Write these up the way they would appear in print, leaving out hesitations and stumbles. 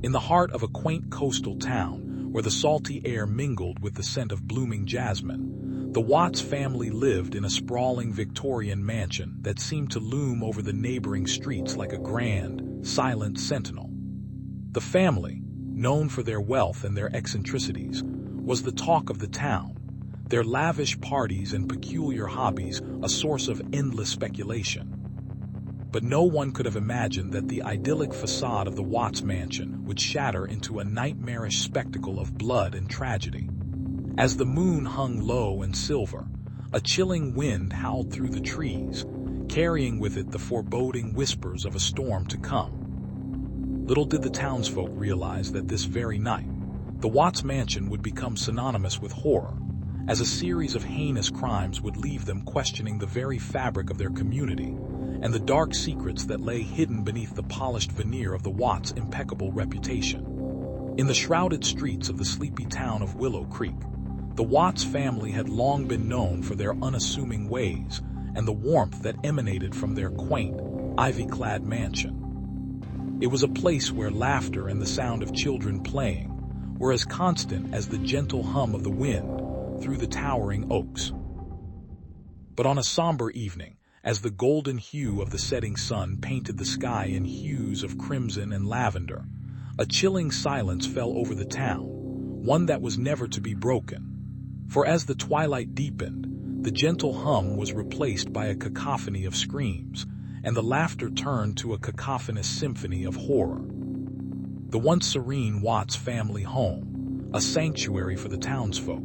In the heart of a quaint coastal town, where the salty air mingled with the scent of blooming jasmine, the Watts family lived in a sprawling Victorian mansion that seemed to loom over the neighboring streets like a grand, silent sentinel. The family, known for their wealth and their eccentricities, was the talk of the town, their lavish parties and peculiar hobbies a source of endless speculation. But no one could have imagined that the idyllic facade of the Watts mansion would shatter into a nightmarish spectacle of blood and tragedy. As the moon hung low and silver, a chilling wind howled through the trees, carrying with it the foreboding whispers of a storm to come. Little did the townsfolk realize that this very night, the Watts mansion would become synonymous with horror, as a series of heinous crimes would leave them questioning the very fabric of their community and the dark secrets that lay hidden beneath the polished veneer of the Watts' impeccable reputation. In the shrouded streets of the sleepy town of Willow Creek, the Watts family had long been known for their unassuming ways and the warmth that emanated from their quaint, ivy-clad mansion. It was a place where laughter and the sound of children playing were as constant as the gentle hum of the wind through the towering oaks. But on a somber evening, as the golden hue of the setting sun painted the sky in hues of crimson and lavender, a chilling silence fell over the town, one that was never to be broken. For as the twilight deepened, the gentle hum was replaced by a cacophony of screams, and the laughter turned to a cacophonous symphony of horror. The once serene Watts family home, a sanctuary for the townsfolk,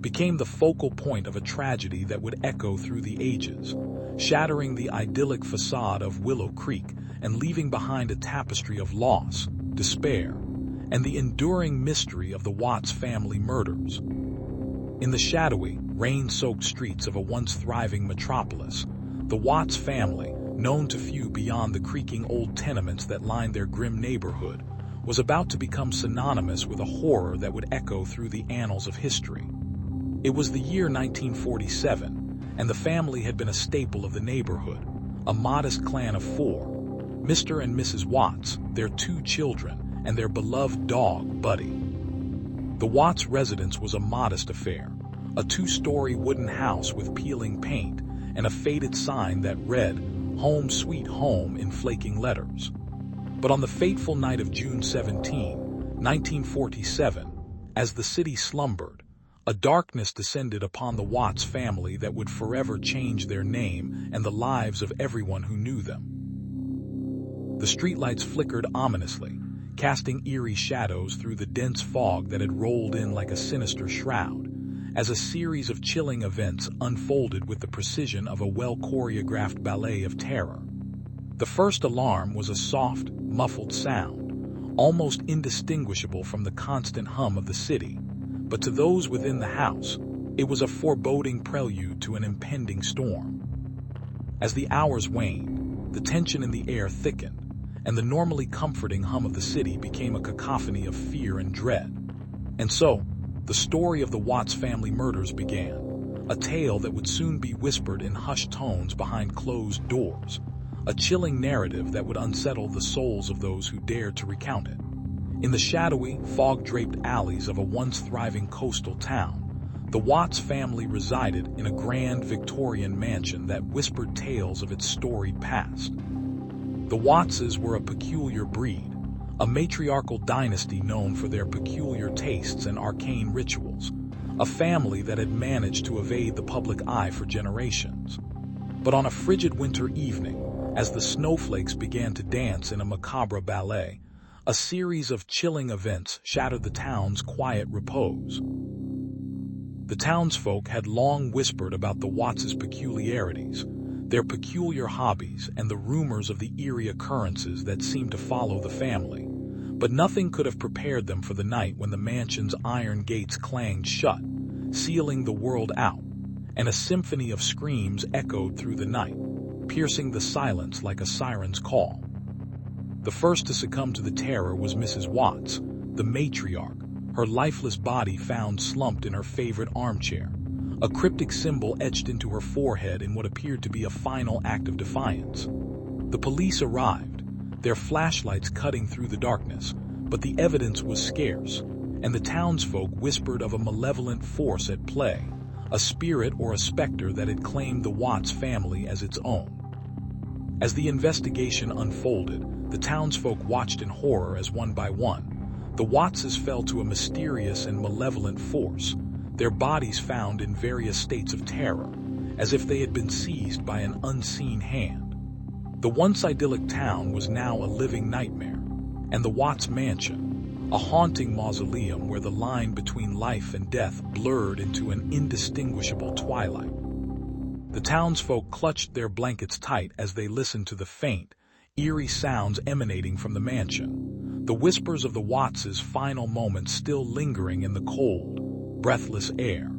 became the focal point of a tragedy that would echo through the ages, shattering the idyllic facade of Willow Creek and leaving behind a tapestry of loss, despair, and the enduring mystery of the Watts family murders. In the shadowy, rain-soaked streets of a once thriving metropolis, the Watts family, known to few beyond the creaking old tenements that lined their grim neighborhood, was about to become synonymous with a horror that would echo through the annals of history. It was the year 1947, and the family had been a staple of the neighborhood, a modest clan of four: Mr. and Mrs. Watts, their two children, and their beloved dog, Buddy. The Watts residence was a modest affair, a two-story wooden house with peeling paint and a faded sign that read, "Home Sweet Home" in flaking letters. But on the fateful night of June 17, 1947, as the city slumbered, a darkness descended upon the Watts family that would forever change their name and the lives of everyone who knew them. The streetlights flickered ominously, casting eerie shadows through the dense fog that had rolled in like a sinister shroud, as a series of chilling events unfolded with the precision of a well-choreographed ballet of terror. The first alarm was a soft, muffled sound, almost indistinguishable from the constant hum of the city. But to those within the house, it was a foreboding prelude to an impending storm. As the hours waned, the tension in the air thickened, and the normally comforting hum of the city became a cacophony of fear and dread. And so, the story of the Watts family murders began, a tale that would soon be whispered in hushed tones behind closed doors, a chilling narrative that would unsettle the souls of those who dared to recount it. In the shadowy, fog-draped alleys of a once thriving coastal town, the Watts family resided in a grand Victorian mansion that whispered tales of its storied past. The Wattses were a peculiar breed, a matriarchal dynasty known for their peculiar tastes and arcane rituals, a family that had managed to evade the public eye for generations. But on a frigid winter evening, as the snowflakes began to dance in a macabre ballet, a series of chilling events shattered the town's quiet repose. The townsfolk had long whispered about the Watts' peculiarities, their peculiar hobbies, and the rumors of the eerie occurrences that seemed to follow the family. But nothing could have prepared them for the night when the mansion's iron gates clanged shut, sealing the world out, and a symphony of screams echoed through the night, piercing the silence like a siren's call. The first to succumb to the terror was Mrs. Watts, the matriarch, her lifeless body found slumped in her favorite armchair, a cryptic symbol etched into her forehead in what appeared to be a final act of defiance. The police arrived, their flashlights cutting through the darkness, but the evidence was scarce, and the townsfolk whispered of a malevolent force at play, a spirit or a specter that had claimed the Watts family as its own. As the investigation unfolded, the townsfolk watched in horror as one by one, the Wattses fell to a mysterious and malevolent force, their bodies found in various states of terror, as if they had been seized by an unseen hand. The once idyllic town was now a living nightmare, and the Watts mansion, a haunting mausoleum where the line between life and death blurred into an indistinguishable twilight. The townsfolk clutched their blankets tight as they listened to the faint, eerie sounds emanating from the mansion, the whispers of the Wattses' final moments still lingering in the cold, breathless air.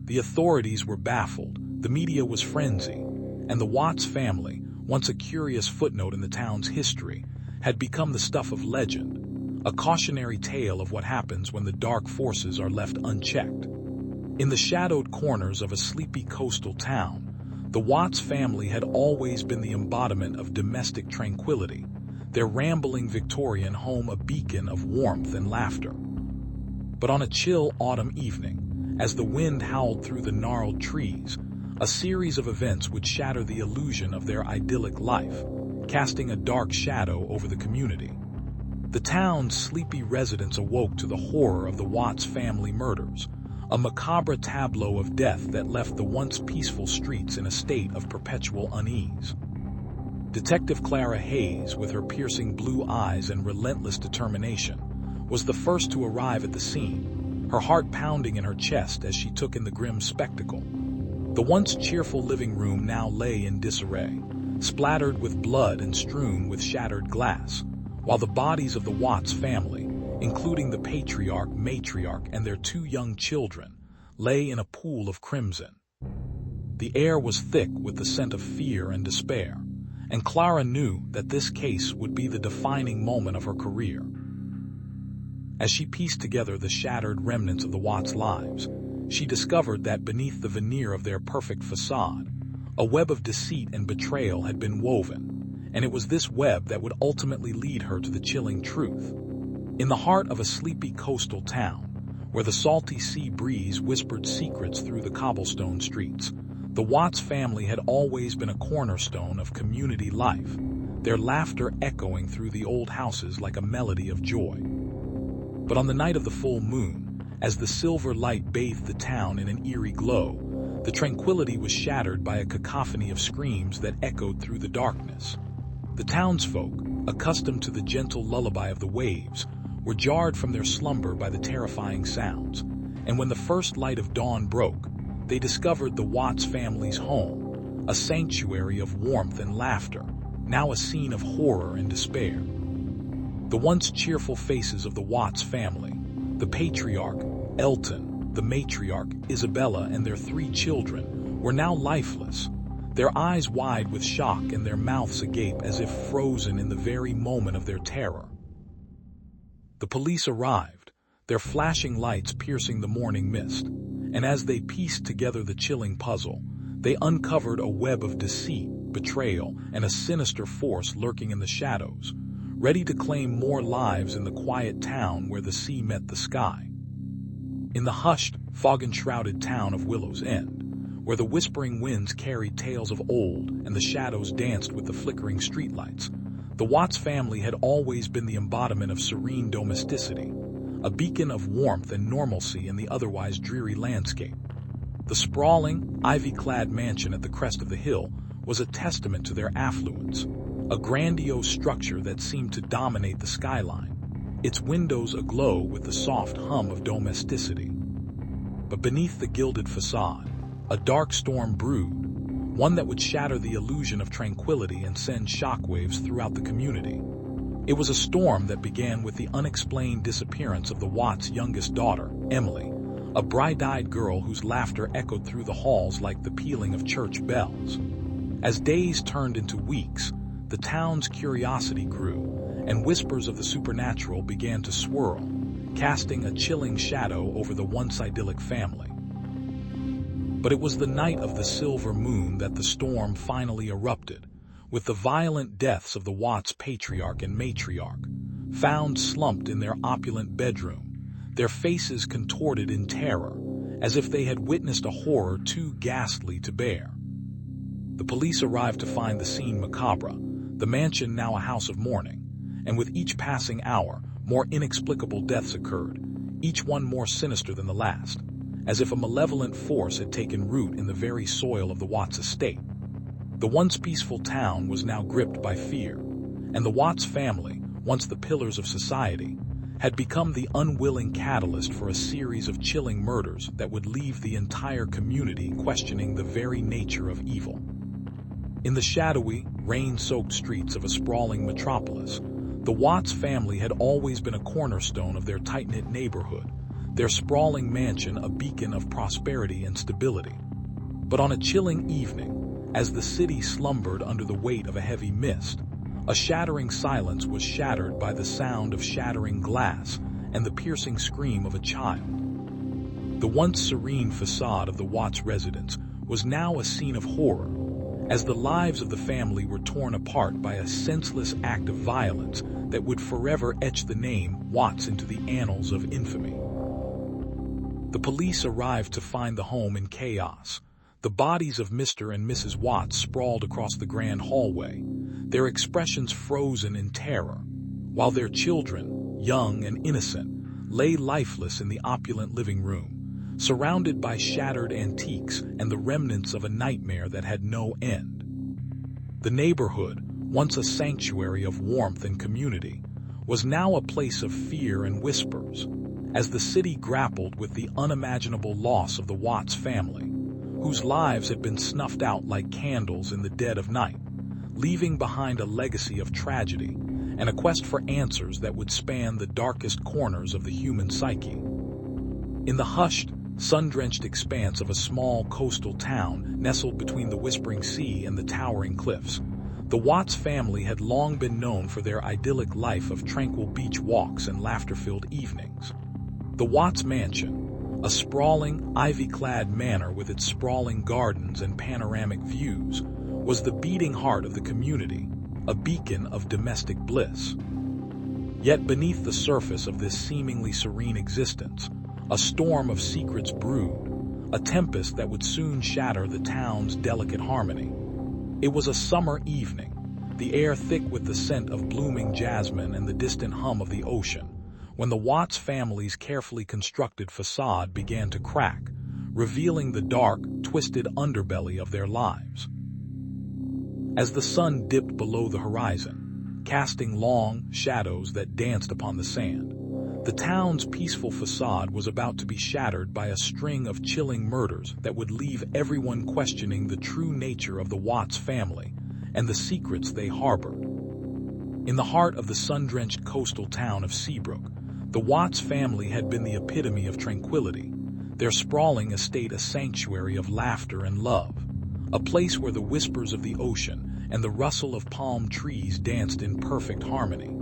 The authorities were baffled, the media was frenzied, and the Watts family, once a curious footnote in the town's history, had become the stuff of legend, a cautionary tale of what happens when the dark forces are left unchecked. In the shadowed corners of a sleepy coastal town, the Watts family had always been the embodiment of domestic tranquility, their rambling Victorian home a beacon of warmth and laughter. But on a chill autumn evening, as the wind howled through the gnarled trees, a series of events would shatter the illusion of their idyllic life, casting a dark shadow over the community. The town's sleepy residents awoke to the horror of the Watts family murders, a macabre tableau of death that left the once peaceful streets in a state of perpetual unease. Detective Clara Hayes, with her piercing blue eyes and relentless determination, was the first to arrive at the scene, her heart pounding in her chest as she took in the grim spectacle. The once cheerful living room now lay in disarray, splattered with blood and strewn with shattered glass, while the bodies of the Watts family, including the patriarch, matriarch, and their 2 young children, lay in a pool of crimson. The air was thick with the scent of fear and despair, and Clara knew that this case would be the defining moment of her career. As she pieced together the shattered remnants of the Watts' lives, she discovered that beneath the veneer of their perfect facade, a web of deceit and betrayal had been woven, and it was this web that would ultimately lead her to the chilling truth. In the heart of a sleepy coastal town, where the salty sea breeze whispered secrets through the cobblestone streets, the Watts family had always been a cornerstone of community life, their laughter echoing through the old houses like a melody of joy. But on the night of the full moon, as the silver light bathed the town in an eerie glow, the tranquility was shattered by a cacophony of screams that echoed through the darkness. The townsfolk, accustomed to the gentle lullaby of the waves, were jarred from their slumber by the terrifying sounds, and when the first light of dawn broke, they discovered the Watts family's home, a sanctuary of warmth and laughter, now a scene of horror and despair. The once cheerful faces of the Watts family, the patriarch, Elton, the matriarch, Isabella, and their 3 children, were now lifeless, their eyes wide with shock and their mouths agape as if frozen in the very moment of their terror. The police arrived, their flashing lights piercing the morning mist, and as they pieced together the chilling puzzle, they uncovered a web of deceit, betrayal, and a sinister force lurking in the shadows, ready to claim more lives in the quiet town where the sea met the sky. In the hushed, fog-enshrouded town of Willow's End, where the whispering winds carried tales of old and the shadows danced with the flickering streetlights, the Watts family had always been the embodiment of serene domesticity, a beacon of warmth and normalcy in the otherwise dreary landscape. The sprawling, ivy-clad mansion at the crest of the hill was a testament to their affluence, a grandiose structure that seemed to dominate the skyline, its windows aglow with the soft hum of domesticity. But beneath the gilded facade, a dark storm brewed, one that would shatter the illusion of tranquility and send shockwaves throughout the community. It was a storm that began with the unexplained disappearance of the Watts' youngest daughter, Emily, a bright-eyed girl whose laughter echoed through the halls like the pealing of church bells. As days turned into weeks, the town's curiosity grew, and whispers of the supernatural began to swirl, casting a chilling shadow over the once idyllic family. But it was the night of the silver moon that the storm finally erupted, with the violent deaths of the Watts patriarch and matriarch, found slumped in their opulent bedroom, their faces contorted in terror, as if they had witnessed a horror too ghastly to bear. The police arrived to find the scene macabre, the mansion now a house of mourning, and with each passing hour, more inexplicable deaths occurred, each one more sinister than the last, as if a malevolent force had taken root in the very soil of the Watts estate. The once peaceful town was now gripped by fear, and the Watts family, once the pillars of society, had become the unwilling catalyst for a series of chilling murders that would leave the entire community questioning the very nature of evil. In the shadowy, rain-soaked streets of a sprawling metropolis, the Watts family had always been a cornerstone of their tight-knit neighborhood, their sprawling mansion a beacon of prosperity and stability. But on a chilling evening, as the city slumbered under the weight of a heavy mist, a shattering silence was shattered by the sound of shattering glass and the piercing scream of a child. The once serene facade of the Watts residence was now a scene of horror, as the lives of the family were torn apart by a senseless act of violence that would forever etch the name Watts into the annals of infamy. The police arrived to find the home in chaos. The bodies of Mr. and Mrs. Watts sprawled across the grand hallway, their expressions frozen in terror, while their children, young and innocent, lay lifeless in the opulent living room, surrounded by shattered antiques and the remnants of a nightmare that had no end. The neighborhood, once a sanctuary of warmth and community, was now a place of fear and whispers, as the city grappled with the unimaginable loss of the Watts family, whose lives had been snuffed out like candles in the dead of night, leaving behind a legacy of tragedy and a quest for answers that would span the darkest corners of the human psyche. In the hushed, sun-drenched expanse of a small coastal town nestled between the whispering sea and the towering cliffs, the Watts family had long been known for their idyllic life of tranquil beach walks and laughter-filled evenings. The Watts mansion, a sprawling, ivy-clad manor with its sprawling gardens and panoramic views, was the beating heart of the community, a beacon of domestic bliss. Yet beneath the surface of this seemingly serene existence, a storm of secrets brewed, a tempest that would soon shatter the town's delicate harmony. It was a summer evening, the air thick with the scent of blooming jasmine and the distant hum of the ocean, when the Watts family's carefully constructed facade began to crack, revealing the dark, twisted underbelly of their lives. As the sun dipped below the horizon, casting long shadows that danced upon the sand, the town's peaceful facade was about to be shattered by a string of chilling murders that would leave everyone questioning the true nature of the Watts family and the secrets they harbored. In the heart of the sun-drenched coastal town of Seabrook, the Watts family had been the epitome of tranquility, their sprawling estate a sanctuary of laughter and love, a place where the whispers of the ocean and the rustle of palm trees danced in perfect harmony.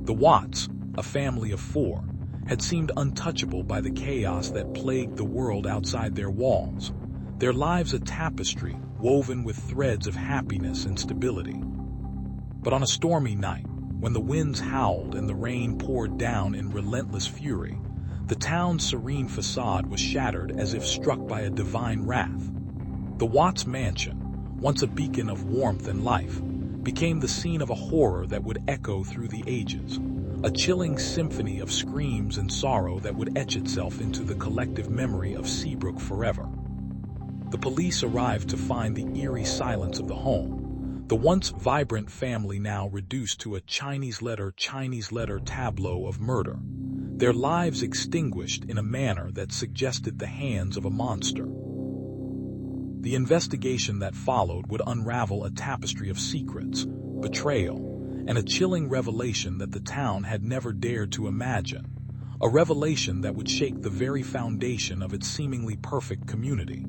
The Watts, a family of four, had seemed untouchable by the chaos that plagued the world outside their walls, their lives a tapestry woven with threads of happiness and stability. But on a stormy night, when the winds howled and the rain poured down in relentless fury, the town's serene facade was shattered as if struck by a divine wrath. The Watts mansion, once a beacon of warmth and life, became the scene of a horror that would echo through the ages, a chilling symphony of screams and sorrow that would etch itself into the collective memory of Seabrook forever. The police arrived to find the eerie silence of the home, the once vibrant family now reduced to a Chinese letter tableau of murder, their lives extinguished in a manner that suggested the hands of a monster. The investigation that followed would unravel a tapestry of secrets, betrayal, and a chilling revelation that the town had never dared to imagine, a revelation that would shake the very foundation of its seemingly perfect community.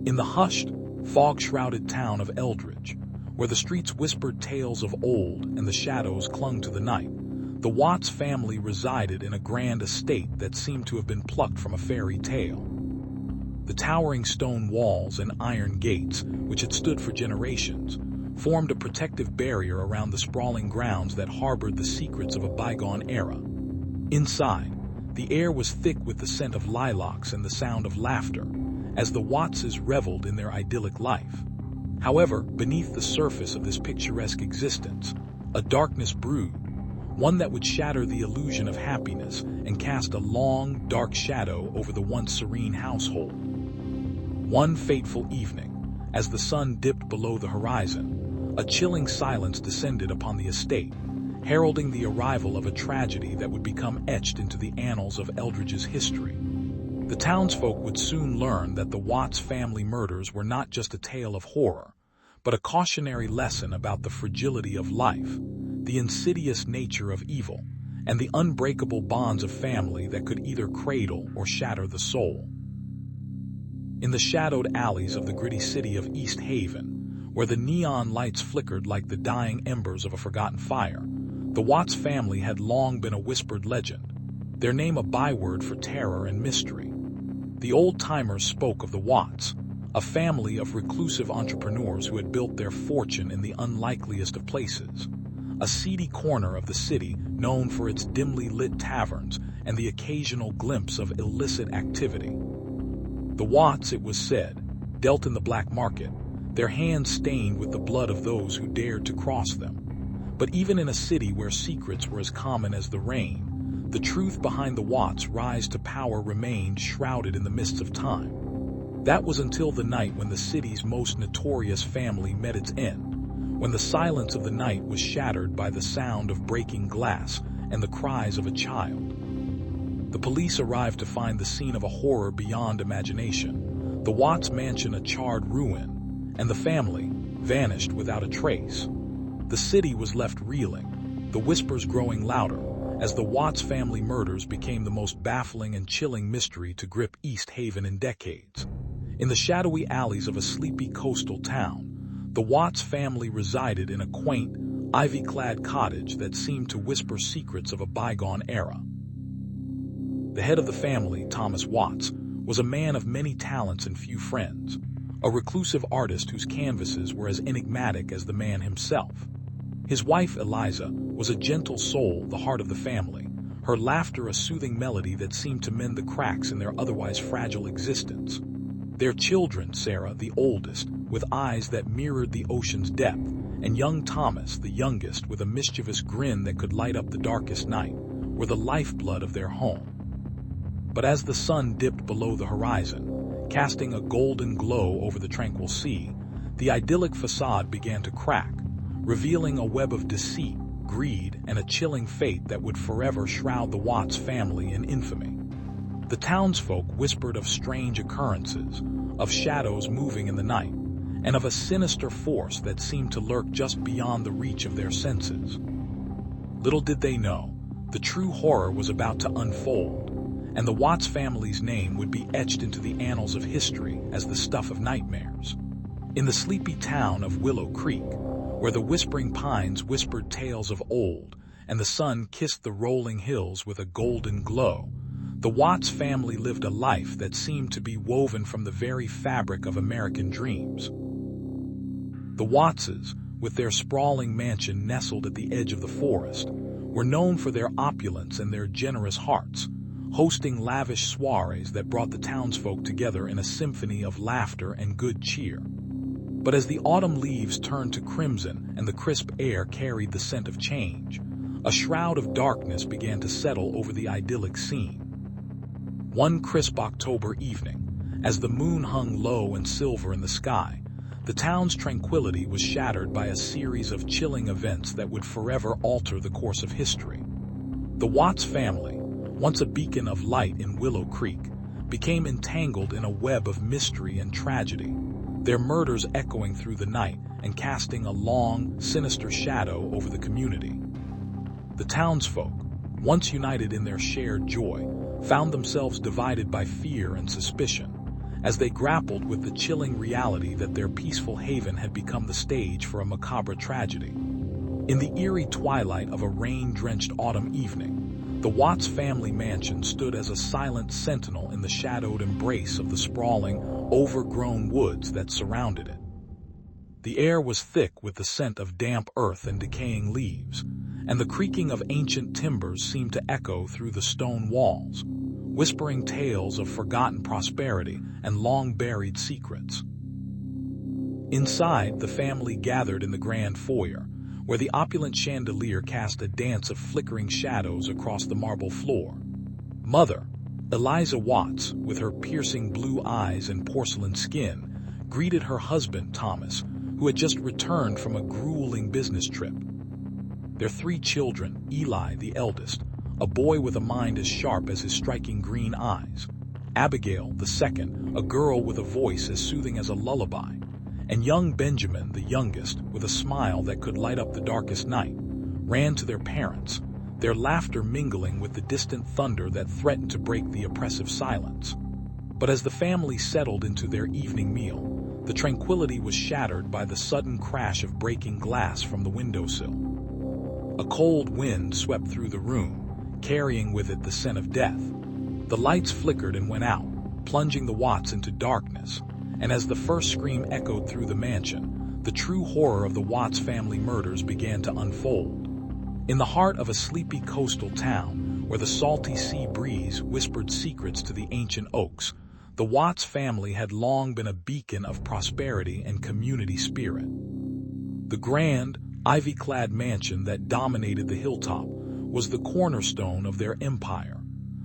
In the hushed, fog-shrouded town of Eldridge, where the streets whispered tales of old and the shadows clung to the night, the Watts family resided in a grand estate that seemed to have been plucked from a fairy tale. The towering stone walls and iron gates, which had stood for generations, formed a protective barrier around the sprawling grounds that harbored the secrets of a bygone era. Inside, the air was thick with the scent of lilacs and the sound of laughter, as the Wattses reveled in their idyllic life. However, beneath the surface of this picturesque existence, a darkness brewed, one that would shatter the illusion of happiness and cast a long, dark shadow over the once serene household. One fateful evening, as the sun dipped below the horizon, a chilling silence descended upon the estate, heralding the arrival of a tragedy that would become etched into the annals of Eldridge's history. The townsfolk would soon learn that the Watts family murders were not just a tale of horror, but a cautionary lesson about the fragility of life, the insidious nature of evil, and the unbreakable bonds of family that could either cradle or shatter the soul. In the shadowed alleys of the gritty city of East Haven, where the neon lights flickered like the dying embers of a forgotten fire, the Watts family had long been a whispered legend, their name a byword for terror and mystery. The old-timers spoke of the Watts, a family of reclusive entrepreneurs who had built their fortune in the unlikeliest of places, a seedy corner of the city known for its dimly lit taverns and the occasional glimpse of illicit activity. The Watts, it was said, dealt in the black market, their hands stained with the blood of those who dared to cross them. But even in a city where secrets were as common as the rain, the truth behind the Watts' rise to power remained shrouded in the mists of time. That was until the night when the city's most notorious family met its end, when the silence of the night was shattered by the sound of breaking glass and the cries of a child. The police arrived to find the scene of a horror beyond imagination, the Watts mansion a charred ruin, and the family vanished without a trace. The city was left reeling, the whispers growing louder, as the Watts family murders became the most baffling and chilling mystery to grip East Haven in decades. In the shadowy alleys of a sleepy coastal town, the Watts family resided in a quaint, ivy-clad cottage that seemed to whisper secrets of a bygone era. The head of the family, Thomas Watts, was a man of many talents and few friends, a reclusive artist whose canvases were as enigmatic as the man himself. His wife, Eliza, was a gentle soul, the heart of the family, her laughter a soothing melody that seemed to mend the cracks in their otherwise fragile existence. Their children, Sarah, the oldest, with eyes that mirrored the ocean's depth, and young Thomas, the youngest, with a mischievous grin that could light up the darkest night, were the lifeblood of their home. But as the sun dipped below the horizon, casting a golden glow over the tranquil sea, the idyllic facade began to crack, revealing a web of deceit, greed, and a chilling fate that would forever shroud the Watts family in infamy. The townsfolk whispered of strange occurrences, of shadows moving in the night, and of a sinister force that seemed to lurk just beyond the reach of their senses. Little did they know, the true horror was about to unfold, and the Watts family's name would be etched into the annals of history as the stuff of nightmares. In the sleepy town of Willow Creek, where the whispering pines whispered tales of old and the sun kissed the rolling hills with a golden glow, the Watts family lived a life that seemed to be woven from the very fabric of American dreams. The Wattses, with their sprawling mansion nestled at the edge of the forest, were known for their opulence and their generous hearts, hosting lavish soirees that brought the townsfolk together in a symphony of laughter and good cheer. But as the autumn leaves turned to crimson and the crisp air carried the scent of change, a shroud of darkness began to settle over the idyllic scene. One crisp October evening, as the moon hung low and silver in the sky, the town's tranquility was shattered by a series of chilling events that would forever alter the course of history. The Watts family, once a beacon of light in Willow Creek, became entangled in a web of mystery and tragedy, their murders echoing through the night and casting a long, sinister shadow over the community. The townsfolk, once united in their shared joy, found themselves divided by fear and suspicion, as they grappled with the chilling reality that their peaceful haven had become the stage for a macabre tragedy. In the eerie twilight of a rain-drenched autumn evening, the Watts family mansion stood as a silent sentinel in the shadowed embrace of the sprawling, overgrown woods that surrounded it. The air was thick with the scent of damp earth and decaying leaves, and the creaking of ancient timbers seemed to echo through the stone walls, whispering tales of forgotten prosperity and long-buried secrets. Inside, the family gathered in the grand foyer, where the opulent chandelier cast a dance of flickering shadows across the marble floor. Mother, Eliza Watts, with her piercing blue eyes and porcelain skin, greeted her husband, Thomas, who had just returned from a grueling business trip. Their 3 children, Eli, the eldest, a boy with a mind as sharp as his striking green eyes, Abigail, the second, a girl with a voice as soothing as a lullaby, and young Benjamin, the youngest, with a smile that could light up the darkest night, ran to their parents, their laughter mingling with the distant thunder that threatened to break the oppressive silence. But as the family settled into their evening meal, the tranquility was shattered by the sudden crash of breaking glass from the windowsill. A cold wind swept through the room, carrying with it the scent of death. The lights flickered and went out, plunging the Watts into darkness, and as the first scream echoed through the mansion, the true horror of the Watts family murders began to unfold. In the heart of a sleepy coastal town, where the salty sea breeze whispered secrets to the ancient oaks, the Watts family had long been a beacon of prosperity and community spirit. The grand, ivy-clad mansion that dominated the hilltop was the cornerstone of their empire,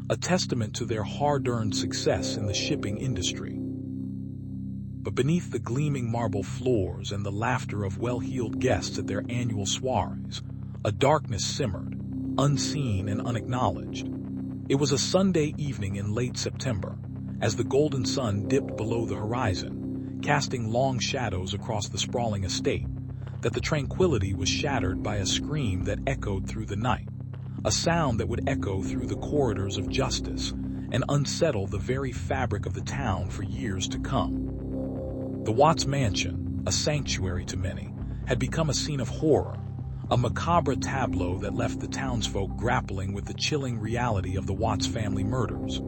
a testament to their hard-earned success in the shipping industry. But beneath the gleaming marble floors and the laughter of well-heeled guests at their annual soirees, a darkness simmered, unseen and unacknowledged. It was a Sunday evening in late September, as the golden sun dipped below the horizon, casting long shadows across the sprawling estate, that the tranquility was shattered by a scream that echoed through the night, a sound that would echo through the corridors of justice and unsettle the very fabric of the town for years to come. The Watts mansion, a sanctuary to many, had become a scene of horror, a macabre tableau that left the townsfolk grappling with the chilling reality of the Watts family murders.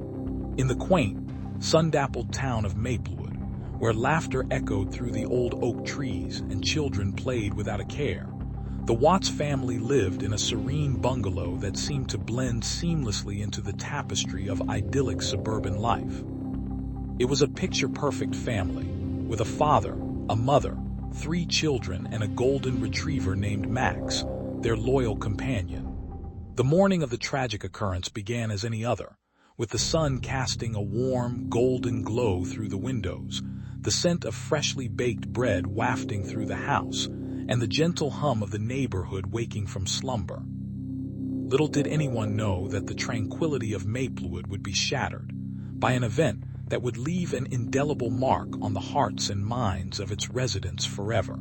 In the quaint, sun-dappled town of Maplewood, where laughter echoed through the old oak trees and children played without a care, the Watts family lived in a serene bungalow that seemed to blend seamlessly into the tapestry of idyllic suburban life. It was a picture-perfect family, with a father, a mother, 3 children, and a golden retriever named Max, their loyal companion. The morning of the tragic occurrence began as any other, with the sun casting a warm, golden glow through the windows, the scent of freshly baked bread wafting through the house, and the gentle hum of the neighborhood waking from slumber. Little did anyone know that the tranquility of Maplewood would be shattered by an event that would leave an indelible mark on the hearts and minds of its residents forever.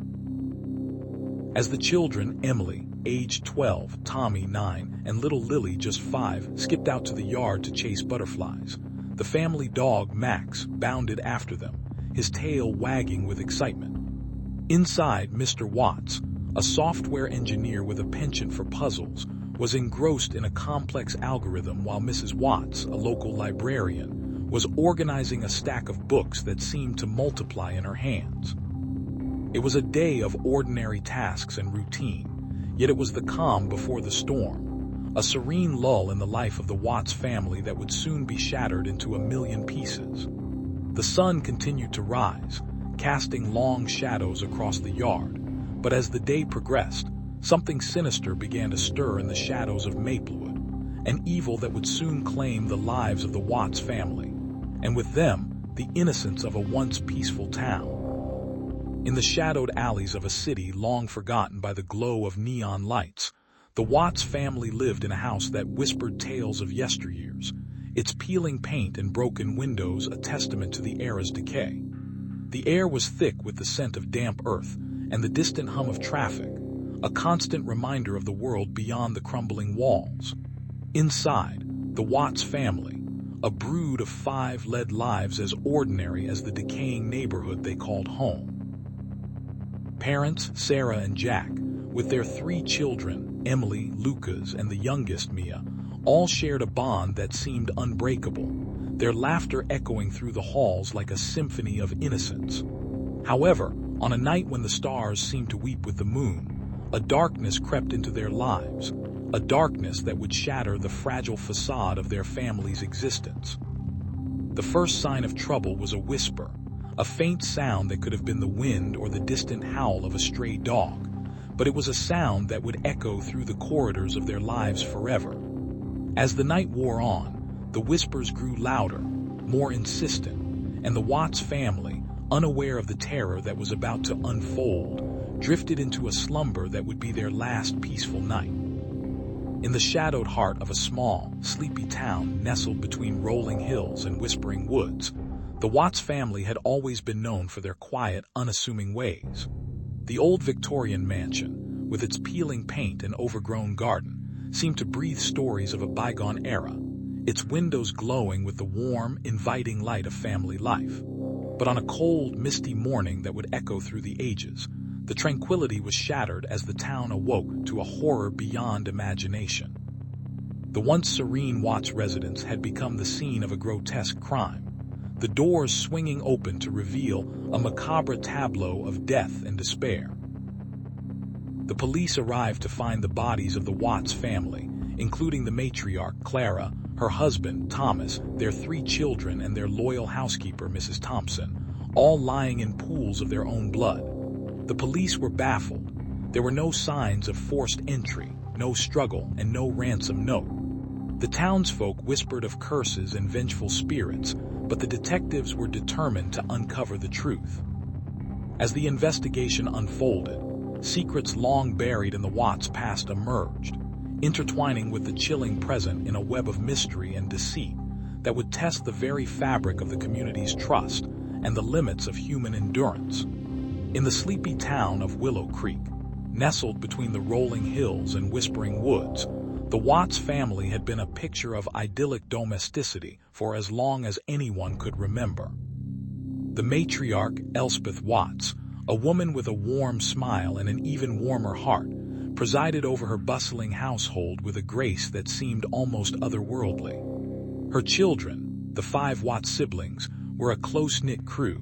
As the children, Emily, age 12, Tommy, 9, and little Lily, just 5, skipped out to the yard to chase butterflies, the family dog, Max, bounded after them, his tail wagging with excitement. Inside, Mr. Watts, a software engineer with a penchant for puzzles, was engrossed in a complex algorithm, while Mrs. Watts, a local librarian, was organizing a stack of books that seemed to multiply in her hands. It was a day of ordinary tasks and routine, yet it was the calm before the storm, a serene lull in the life of the Watts family that would soon be shattered into a million pieces. The sun continued to rise, casting long shadows across the yard, but as the day progressed, something sinister began to stir in the shadows of Maplewood, an evil that would soon claim the lives of the Watts family, and with them, the innocence of a once peaceful town. In the shadowed alleys of a city long forgotten by the glow of neon lights, the Watts family lived in a house that whispered tales of yesteryears, its peeling paint and broken windows a testament to the era's decay. The air was thick with the scent of damp earth and the distant hum of traffic, a constant reminder of the world beyond the crumbling walls. Inside, the Watts family, a brood of 5, led lives as ordinary as the decaying neighborhood they called home. Parents, Sarah and Jack, with their 3 children, Emily, Lucas, and the youngest, Mia, all shared a bond that seemed unbreakable, their laughter echoing through the halls like a symphony of innocence. However, On a night when the stars seemed to weep with the moon, a darkness crept into their lives, a darkness that would shatter the fragile facade of their family's existence. The first sign of trouble was a whisper, a faint sound that could have been the wind or the distant howl of a stray dog, but it was a sound that would echo through the corridors of their lives forever. As the night wore on, the whispers grew louder, more insistent, and the Watts family, unaware of the terror that was about to unfold, drifted into a slumber that would be their last peaceful night. In the shadowed heart of a small, sleepy town nestled between rolling hills and whispering woods, the Watts family had always been known for their quiet, unassuming ways. The old Victorian mansion, with its peeling paint and overgrown garden, seemed to breathe stories of a bygone era, its windows glowing with the warm, inviting light of family life. But on a cold, misty morning that would echo through the ages, the tranquility was shattered as the town awoke to a horror beyond imagination. The once serene Watts residence had become the scene of a grotesque crime, the doors swinging open to reveal a macabre tableau of death and despair. The police arrived to find the bodies of the Watts family, including the matriarch, Clara, her husband, Thomas, their 3 children, and their loyal housekeeper, Mrs. Thompson, all lying in pools of their own blood. The police were baffled. There were no signs of forced entry, no struggle, and no ransom note. The townsfolk whispered of curses and vengeful spirits, but the detectives were determined to uncover the truth. As the investigation unfolded, secrets long buried in the Watts past emerged, intertwining with the chilling present in a web of mystery and deceit that would test the very fabric of the community's trust and the limits of human endurance. In the sleepy town of Willow Creek, nestled between the rolling hills and whispering woods, the Watts family had been a picture of idyllic domesticity for as long as anyone could remember. The matriarch, Elspeth Watts, a woman with a warm smile and an even warmer heart, presided over her bustling household with a grace that seemed almost otherworldly. Her children, the 5 Watts siblings, were a close-knit crew,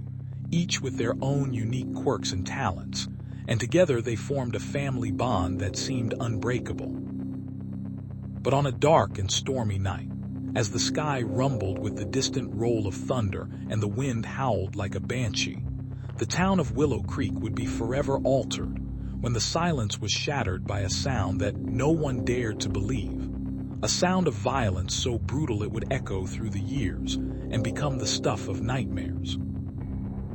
each with their own unique quirks and talents, and together they formed a family bond that seemed unbreakable. But on a dark and stormy night, as the sky rumbled with the distant roll of thunder and the wind howled like a banshee, the town of Willow Creek would be forever altered when the silence was shattered by a sound that no one dared to believe, a sound of violence so brutal it would echo through the years and become the stuff of nightmares.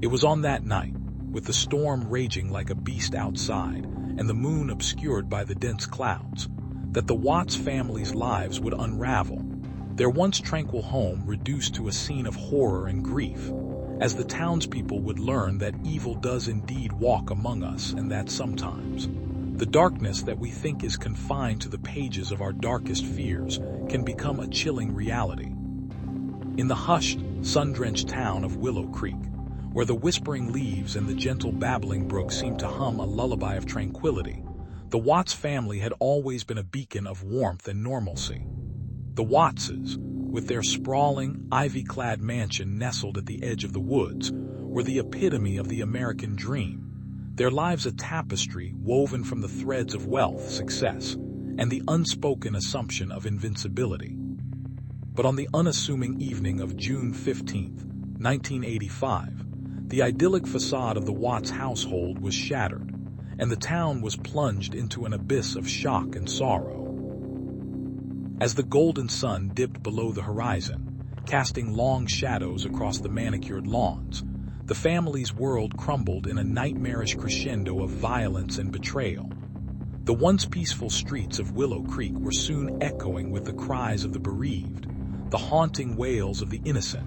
It was on that night, with the storm raging like a beast outside and the moon obscured by the dense clouds, that the Watts family's lives would unravel, their once tranquil home reduced to a scene of horror and grief, as the townspeople would learn that evil does indeed walk among us and that sometimes the darkness that we think is confined to the pages of our darkest fears can become a chilling reality. In the hushed, sun-drenched town of Willow Creek, where the whispering leaves and the gentle babbling brook seemed to hum a lullaby of tranquility, the Watts family had always been a beacon of warmth and normalcy. The Wattses, with their sprawling, ivy-clad mansion nestled at the edge of the woods, were the epitome of the American dream, their lives a tapestry woven from the threads of wealth, success, and the unspoken assumption of invincibility. But on the unassuming evening of June 15, 1985, the idyllic facade of the Watts household was shattered, and the town was plunged into an abyss of shock and sorrow. As the golden sun dipped below the horizon, casting long shadows across the manicured lawns, the family's world crumbled in a nightmarish crescendo of violence and betrayal. The once peaceful streets of Willow Creek were soon echoing with the cries of the bereaved, the haunting wails of the innocent,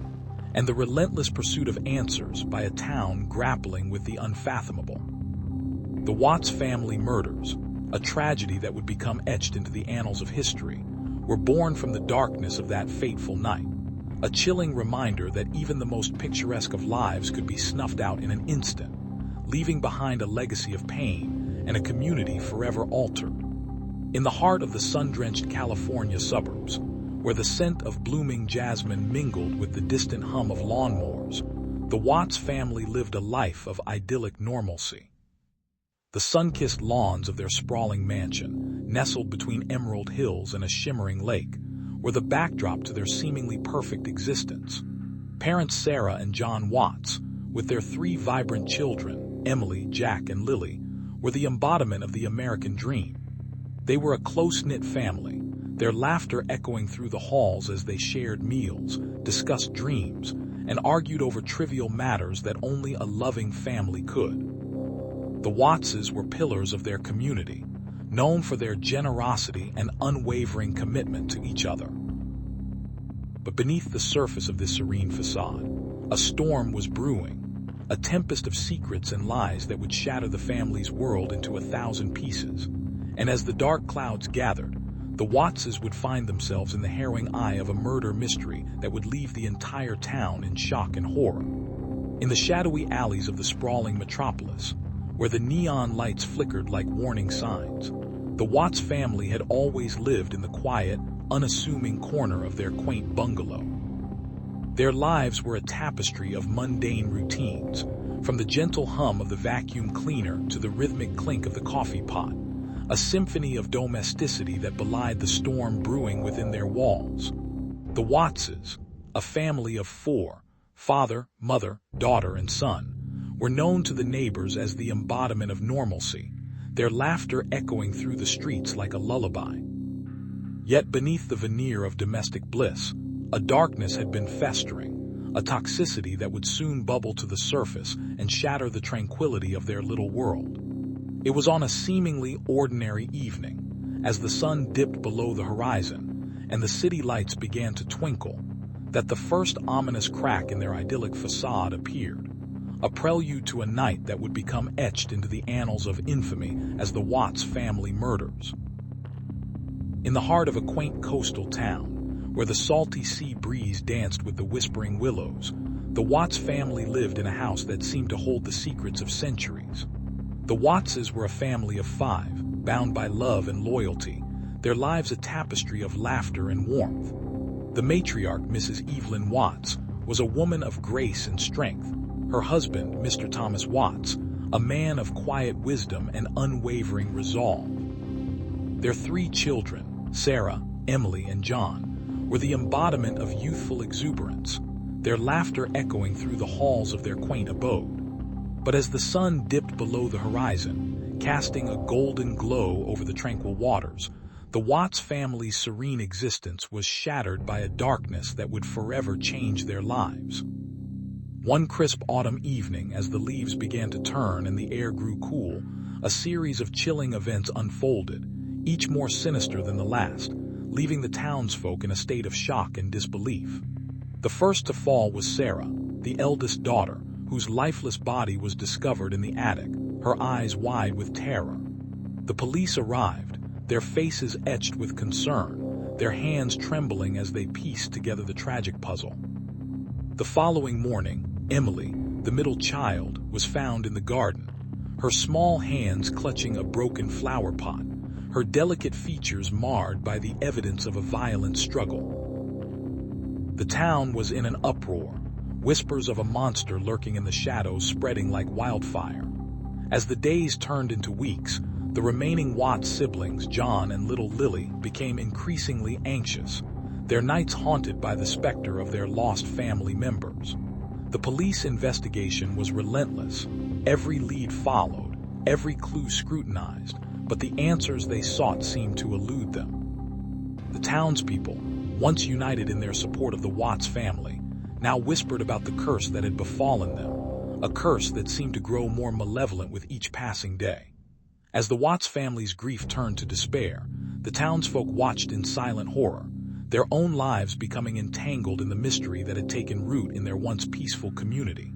and the relentless pursuit of answers by a town grappling with the unfathomable. The Watts family murders, a tragedy that would become etched into the annals of history, were born from the darkness of that fateful night, a chilling reminder that even the most picturesque of lives could be snuffed out in an instant, leaving behind a legacy of pain and a community forever altered. In the heart of the sun-drenched California suburbs, where the scent of blooming jasmine mingled with the distant hum of lawnmowers, The Watts family lived a life of idyllic normalcy. The sun-kissed lawns of their sprawling mansion, nestled between emerald hills and a shimmering lake, were the backdrop to their seemingly perfect existence. Parents Sarah and John Watts, with their 3 vibrant children, Emily, Jack, and Lily, were the embodiment of the American dream. They were a close-knit family, their laughter echoing through the halls as they shared meals, discussed dreams, and argued over trivial matters that only a loving family could. The Wattses were pillars of their community, known for their generosity and unwavering commitment to each other. But beneath the surface of this serene facade, a storm was brewing, a tempest of secrets and lies that would shatter the family's world into 1,000 pieces. And as the dark clouds gathered, the Wattses would find themselves in the harrowing eye of a murder mystery that would leave the entire town in shock and horror. In the shadowy alleys of the sprawling metropolis, where the neon lights flickered like warning signs, the Watts family had always lived in the quiet, unassuming corner of their quaint bungalow. Their lives were a tapestry of mundane routines, from the gentle hum of the vacuum cleaner to the rhythmic clink of the coffee pot, a symphony of domesticity that belied the storm brewing within their walls. The Wattses, a family of 4, father, mother, daughter, and son, were known to the neighbors as the embodiment of normalcy, their laughter echoing through the streets like a lullaby. Yet beneath the veneer of domestic bliss, a darkness had been festering, a toxicity that would soon bubble to the surface and shatter the tranquility of their little world. It was on a seemingly ordinary evening, as the sun dipped below the horizon and the city lights began to twinkle, that the first ominous crack in their idyllic facade appeared, a prelude to a night that would become etched into the annals of infamy as the Watts family murders. In the heart of a quaint coastal town, where the salty sea breeze danced with the whispering willows, the Watts family lived in a house that seemed to hold the secrets of centuries. The Wattses were a family of 5, bound by love and loyalty, their lives a tapestry of laughter and warmth. The matriarch, Mrs. Evelyn Watts, was a woman of grace and strength. Her husband, Mr. Thomas Watts, a man of quiet wisdom and unwavering resolve. Their 3 children, Sarah, Emily, and John, were the embodiment of youthful exuberance, their laughter echoing through the halls of their quaint abode. But as the sun dipped below the horizon, casting a golden glow over the tranquil waters, the Watts family's serene existence was shattered by a darkness that would forever change their lives. One crisp autumn evening, as the leaves began to turn and the air grew cool, a series of chilling events unfolded, each more sinister than the last, leaving the townsfolk in a state of shock and disbelief. The first to fall was Sarah, the eldest daughter, whose lifeless body was discovered in the attic, her eyes wide with terror. The police arrived, their faces etched with concern, their hands trembling as they pieced together the tragic puzzle. The following morning, Emily, the middle child, was found in the garden, her small hands clutching a broken flower pot, her delicate features marred by the evidence of a violent struggle. The town was in an uproar, whispers of a monster lurking in the shadows spreading like wildfire. As the days turned into weeks, the remaining Watts siblings, John and little Lily, became increasingly anxious, their nights haunted by the specter of their lost family members. The police investigation was relentless, every lead followed, every clue scrutinized, but the answers they sought seemed to elude them. The townspeople, once united in their support of the Watts family, now whispered about the curse that had befallen them, a curse that seemed to grow more malevolent with each passing day. As the Watts family's grief turned to despair, the townsfolk watched in silent horror, their own lives becoming entangled in the mystery that had taken root in their once peaceful community.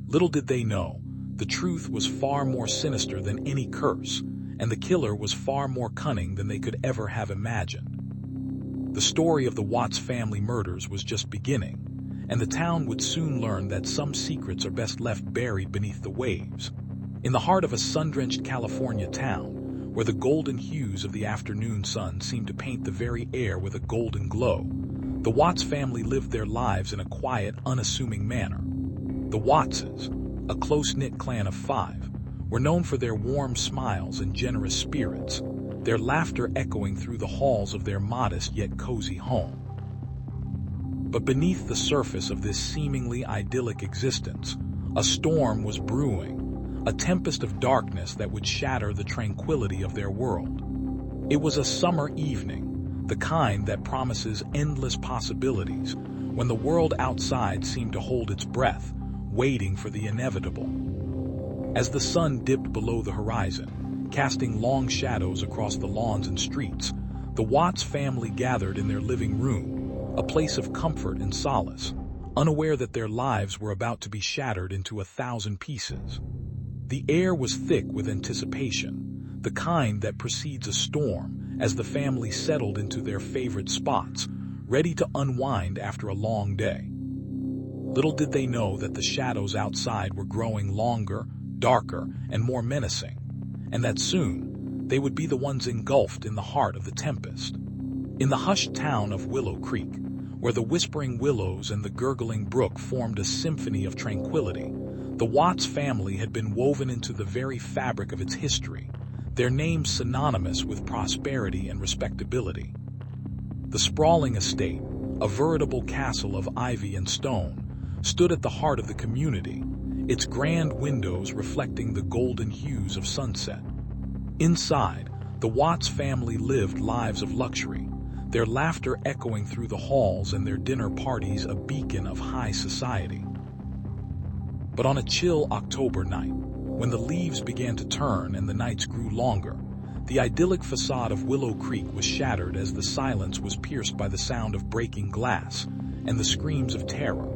Little did they know, the truth was far more sinister than any curse, and the killer was far more cunning than they could ever have imagined. The story of the Watts family murders was just beginning, and the town would soon learn that some secrets are best left buried beneath the waves. In the heart of a sun-drenched California town, where the golden hues of the afternoon sun seemed to paint the very air with a golden glow, the Watts family lived their lives in a quiet, unassuming manner. The Wattses, a close-knit clan of 5, were known for their warm smiles and generous spirits, their laughter echoing through the halls of their modest yet cozy home. But beneath the surface of this seemingly idyllic existence, a storm was brewing, a tempest of darkness that would shatter the tranquility of their world. It was a summer evening, the kind that promises endless possibilities, when the world outside seemed to hold its breath, waiting for the inevitable. As the sun dipped below the horizon, casting long shadows across the lawns and streets, the Watts family gathered in their living room, a place of comfort and solace, unaware that their lives were about to be shattered into 1,000 pieces. The air was thick with anticipation, the kind that precedes a storm, as the family settled into their favorite spots, ready to unwind after a long day. Little did they know that the shadows outside were growing longer, darker, and more menacing, and that soon they would be the ones engulfed in the heart of the tempest. In the hushed town of Willow Creek, where the whispering willows and the gurgling brook formed a symphony of tranquility, the Watts family had been woven into the very fabric of its history, their names synonymous with prosperity and respectability. The sprawling estate, a veritable castle of ivy and stone, stood at the heart of the community, its grand windows reflecting the golden hues of sunset. Inside, the Watts family lived lives of luxury, their laughter echoing through the halls and their dinner parties a beacon of high society. But on a chill October night, when the leaves began to turn and the nights grew longer, the idyllic facade of Willow Creek was shattered as the silence was pierced by the sound of breaking glass and the screams of terror.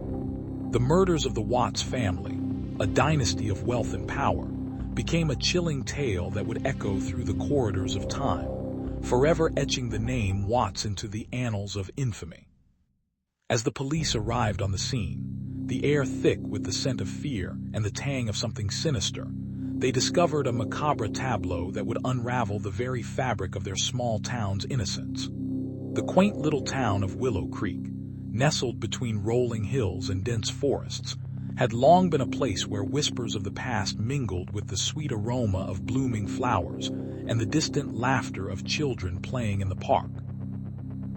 The murders of the Watts family, a dynasty of wealth and power, became a chilling tale that would echo through the corridors of time, forever etching the name Watts into the annals of infamy. As the police arrived on the scene, the air thick with the scent of fear and the tang of something sinister, they discovered a macabre tableau that would unravel the very fabric of their small town's innocence. The quaint little town of Willow Creek, nestled between rolling hills and dense forests, had long been a place where whispers of the past mingled with the sweet aroma of blooming flowers and the distant laughter of children playing in the park.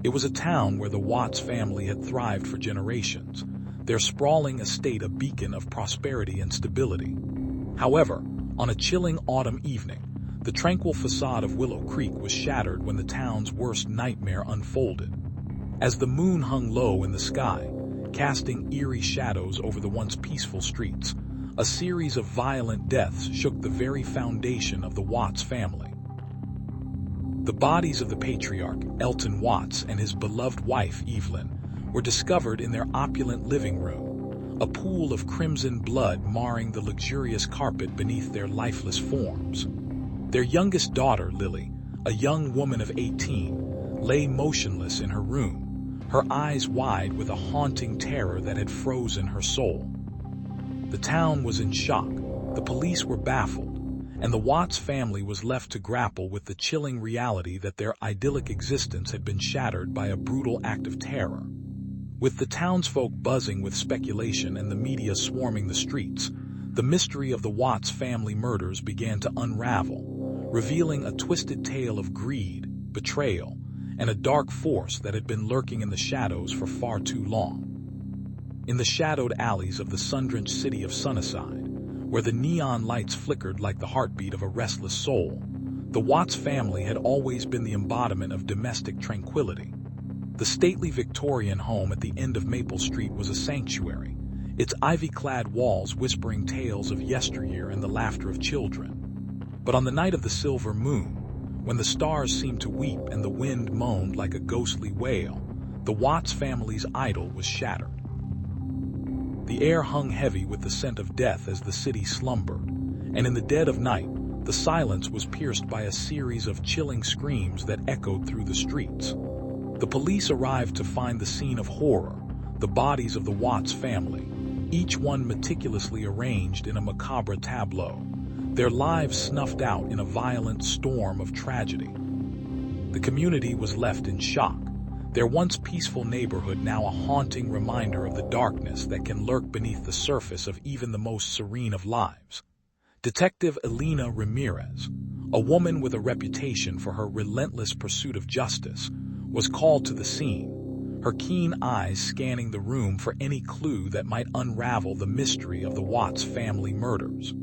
It was a town where the Watts family had thrived for generations, their sprawling estate a beacon of prosperity and stability. However, on a chilling autumn evening, the tranquil facade of Willow Creek was shattered when the town's worst nightmare unfolded. As the moon hung low in the sky, casting eerie shadows over the once peaceful streets, a series of violent deaths shook the very foundation of the Watts family. The bodies of the patriarch, Elton Watts, and his beloved wife, Evelyn, were discovered in their opulent living room, a pool of crimson blood marring the luxurious carpet beneath their lifeless forms. Their youngest daughter, Lily, a young woman of 18, lay motionless in her room, her eyes wide with a haunting terror that had frozen her soul. The town was in shock, the police were baffled, and the Watts family was left to grapple with the chilling reality that their idyllic existence had been shattered by a brutal act of terror. With the townsfolk buzzing with speculation and the media swarming the streets, the mystery of the Watts family murders began to unravel, revealing a twisted tale of greed, betrayal, and a dark force that had been lurking in the shadows for far too long. In the shadowed alleys of the sun-drenched city of Sunnyside, where the neon lights flickered like the heartbeat of a restless soul, the Watts family had always been the embodiment of domestic tranquility. The stately Victorian home at the end of Maple Street was a sanctuary, its ivy-clad walls whispering tales of yesteryear and the laughter of children. But on the night of the silver moon, when the stars seemed to weep and the wind moaned like a ghostly wail, the Watts family's idol was shattered. The air hung heavy with the scent of death as the city slumbered, and in the dead of night, the silence was pierced by a series of chilling screams that echoed through the streets. The police arrived to find the scene of horror, the bodies of the Watts family, each one meticulously arranged in a macabre tableau, their lives snuffed out in a violent storm of tragedy. The community was left in shock, Their once peaceful neighborhood now a haunting reminder of the darkness that can lurk beneath the surface of even the most serene of lives. Detective Elena Ramirez, a woman with a reputation for her relentless pursuit of justice, was called to the scene, her keen eyes scanning the room for any clue that might unravel the mystery of the Watts family murders.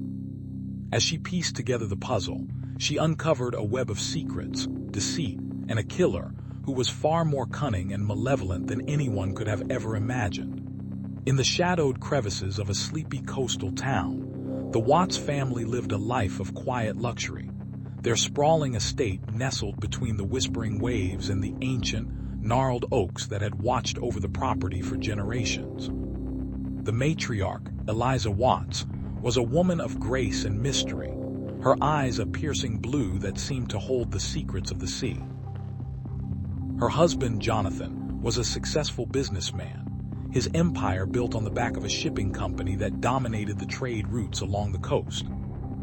As she pieced together the puzzle, she uncovered a web of secrets, deceit, and a killer who was far more cunning and malevolent than anyone could have ever imagined. In the shadowed crevices of a sleepy coastal town, the Watts family lived a life of quiet luxury. Their sprawling estate nestled between the whispering waves and the ancient, gnarled oaks that had watched over the property for generations. The matriarch, Eliza Watts, was a woman of grace and mystery, her eyes a piercing blue that seemed to hold the secrets of the sea. Her husband, Jonathan, was a successful businessman, his empire built on the back of a shipping company that dominated the trade routes along the coast.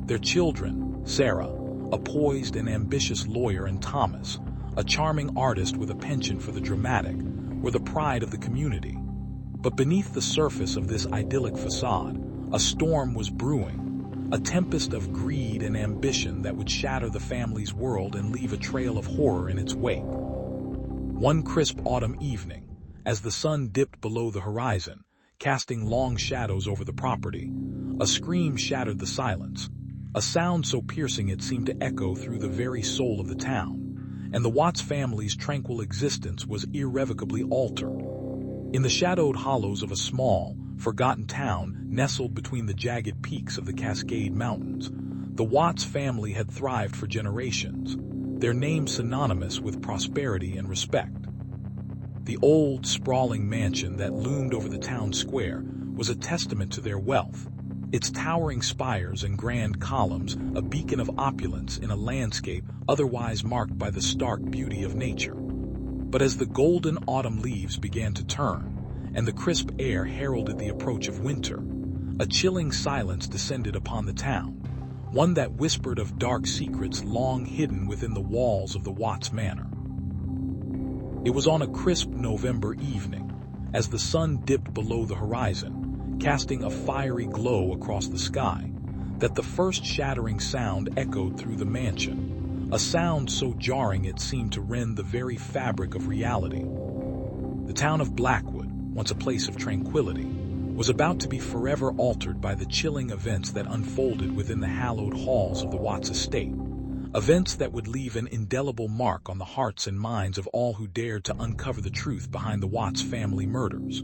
Their children, Sarah, a poised and ambitious lawyer, and Thomas, a charming artist with a penchant for the dramatic, were the pride of the community. But beneath the surface of this idyllic facade, a storm was brewing, a tempest of greed and ambition that would shatter the family's world and leave a trail of horror in its wake. One crisp autumn evening, as the sun dipped below the horizon, casting long shadows over the property, a scream shattered the silence, a sound so piercing it seemed to echo through the very soul of the town, and the Watts family's tranquil existence was irrevocably altered. In the shadowed hollows of a small, forgotten town nestled between the jagged peaks of the Cascade Mountains, the Watts family had thrived for generations, their name synonymous with prosperity and respect. The old, sprawling mansion that loomed over the town square was a testament to their wealth, its towering spires and grand columns a beacon of opulence in a landscape otherwise marked by the stark beauty of nature. But as the golden autumn leaves began to turn, and the crisp air heralded the approach of winter, a chilling silence descended upon the town, one that whispered of dark secrets long hidden within the walls of the Watts Manor. It was on a crisp November evening, as the sun dipped below the horizon, casting a fiery glow across the sky, that the first shattering sound echoed through the mansion, a sound so jarring it seemed to rend the very fabric of reality. The town of Blackwood, once a place of tranquility, was about to be forever altered by the chilling events that unfolded within the hallowed halls of the Watts estate, events that would leave an indelible mark on the hearts and minds of all who dared to uncover the truth behind the Watts family murders.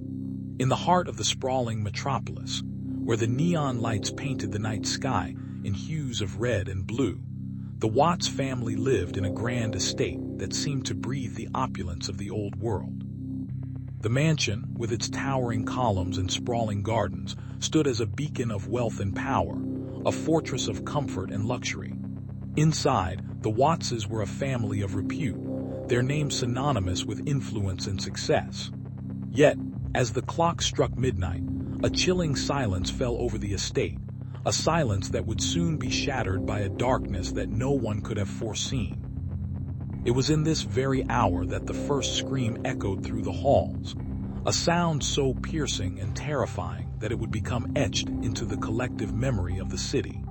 In the heart of the sprawling metropolis, where the neon lights painted the night sky in hues of red and blue, the Watts family lived in a grand estate that seemed to breathe the opulence of the old world. The mansion, with its towering columns and sprawling gardens, stood as a beacon of wealth and power, a fortress of comfort and luxury. Inside, the Wattses were a family of repute, their names synonymous with influence and success. Yet, as the clock struck midnight, a chilling silence fell over the estate, a silence that would soon be shattered by a darkness that no one could have foreseen. It was in this very hour that the first scream echoed through the halls, a sound so piercing and terrifying that it would become etched into the collective memory of the city.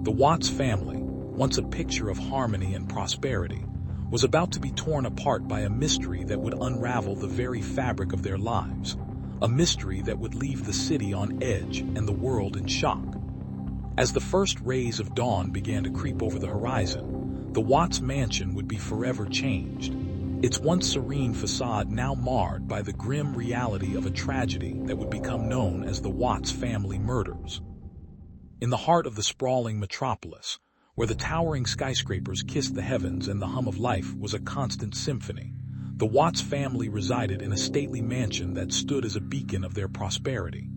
The Watts family, once a picture of harmony and prosperity, was about to be torn apart by a mystery that would unravel the very fabric of their lives, a mystery that would leave the city on edge and the world in shock. As the first rays of dawn began to creep over the horizon, the Watts mansion would be forever changed, its once serene facade now marred by the grim reality of a tragedy that would become known as the Watts family murders. In the heart of the sprawling metropolis, where the towering skyscrapers kissed the heavens and the hum of life was a constant symphony, the Watts family resided in a stately mansion that stood as a beacon of their prosperity.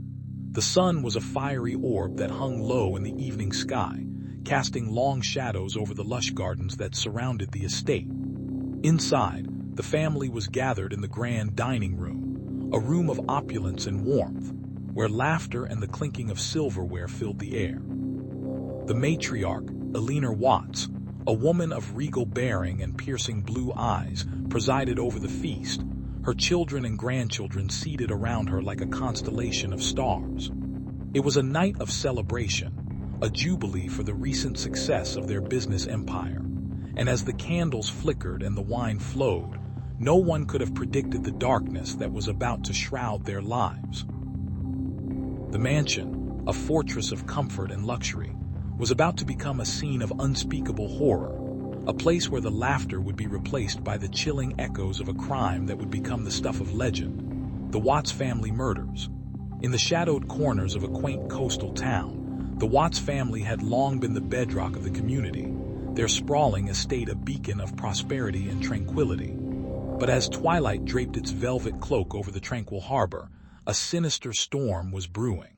The sun was a fiery orb that hung low in the evening sky, casting long shadows over the lush gardens that surrounded the estate. Inside, the family was gathered in the grand dining room, a room of opulence and warmth, where laughter and the clinking of silverware filled the air. The matriarch, Elena Watts, A woman of regal bearing and piercing blue eyes presided over the feast, her children and grandchildren seated around her like a constellation of stars. It was a night of celebration, a jubilee for the recent success of their business empire. And as the candles flickered and the wine flowed, no one could have predicted the darkness that was about to shroud their lives. The mansion, a fortress of comfort and luxury, was about to become a scene of unspeakable horror, a place where the laughter would be replaced by the chilling echoes of a crime that would become the stuff of legend: the Watts family murders. In the shadowed corners of a quaint coastal town, the Watts family had long been the bedrock of the community, their sprawling estate a beacon of prosperity and tranquility. But as twilight draped its velvet cloak over the tranquil harbor, a sinister storm was brewing.